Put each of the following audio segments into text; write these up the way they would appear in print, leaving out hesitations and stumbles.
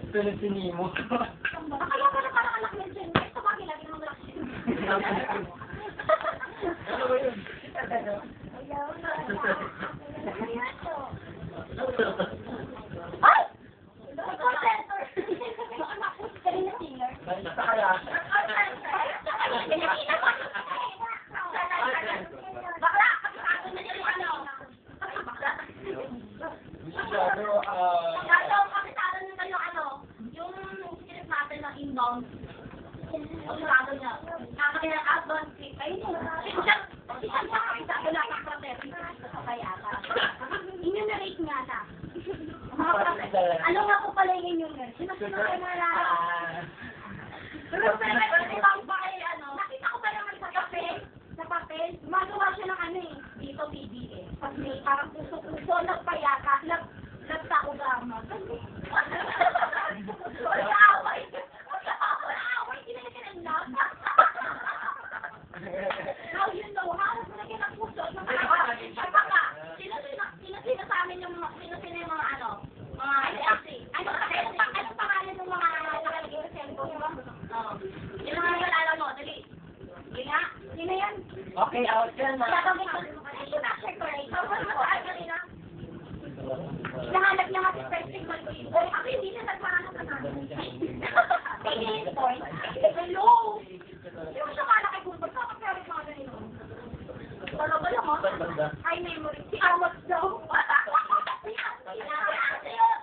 Pinagsinimo mo. Akala ko na parang anak ng Jen. Ito ba, lagi naman anak siya. Ano ba yun? Ay! Call center! Anak ko, kanina singer. Basta kaya. Bakla! Kapitado na niya yung ano. Bakla! Masyado, Kapitado na yung ano. Yung script natin ng inbound. Kapitado niya. Nakakaya ng outbound script. Ayun yun. Siya kapitado lang ang protest. Sa kaya ata. Enumerate nga na. Ano nga po pala yung enumerate? Sino kayo mga pero ibang ba ay ano, nakita ko pa naman sa papel, gumagawa siya ng ano eh, dito PBA. Pag may parang puso-puso, nagpayaka, nagtaugama. Wala-away, kinagin ang love. Now you know how, kinagin ang puso. Ay baka, sino sa amin yung mga, sino yung mga ano, mga LLC. Anong pangalan ng mga nakalagay sa cellphone? Yung mga nalala mo, dali. Yun nga, sino yan? okay, out yan. Sabi ko, ay, yun na, secretary. Sabi ko, ay, kanina. Nahanap niya nga si President ko. Ako hindi na nagpahanap ka namin. Tingin point. Hello! Hindi mo siya malaki kung ba't kakapyarin mga ganito. Talaga lang, ha? High memory. Si Amos daw.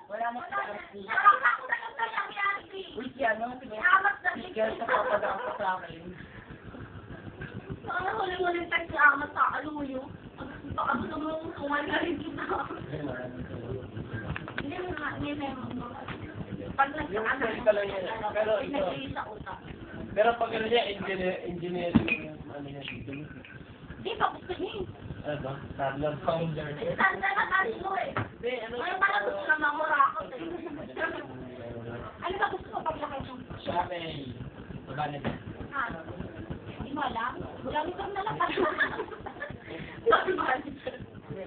Wala mo sa RC. Nakakako na yung talang reality. Uy, si ano? Si Amos daw. Kaya sa papadaan ko sa akin. Ano huling-huling tayo si Amos sa aluyo? Baka gusto mo tungal na rin kita. Hindi mo nga, may memo. Pag Yung ka lang yan. Pero ito. sa utak. Pero pag ano niya, engineering, ano niya, Hindi pa gusto niya eh. ano ba? Toddler founder. Tanda na tayo mo eh. Hindi, ano Ngayon pala gusto na mangurakot eh. Ano ba gusto ko paglaki mo? siya may babae na. Ah, hindi mo alam? Gamit ang nalang pala.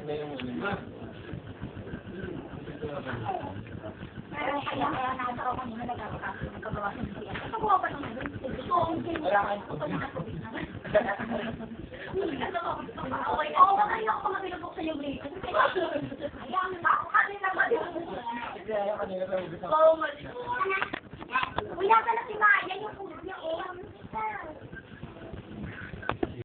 May yung Kaya nasa ako kanina nagkagawa sa siya. Nagkagawa pa naman. Gusto ko ang Wala kang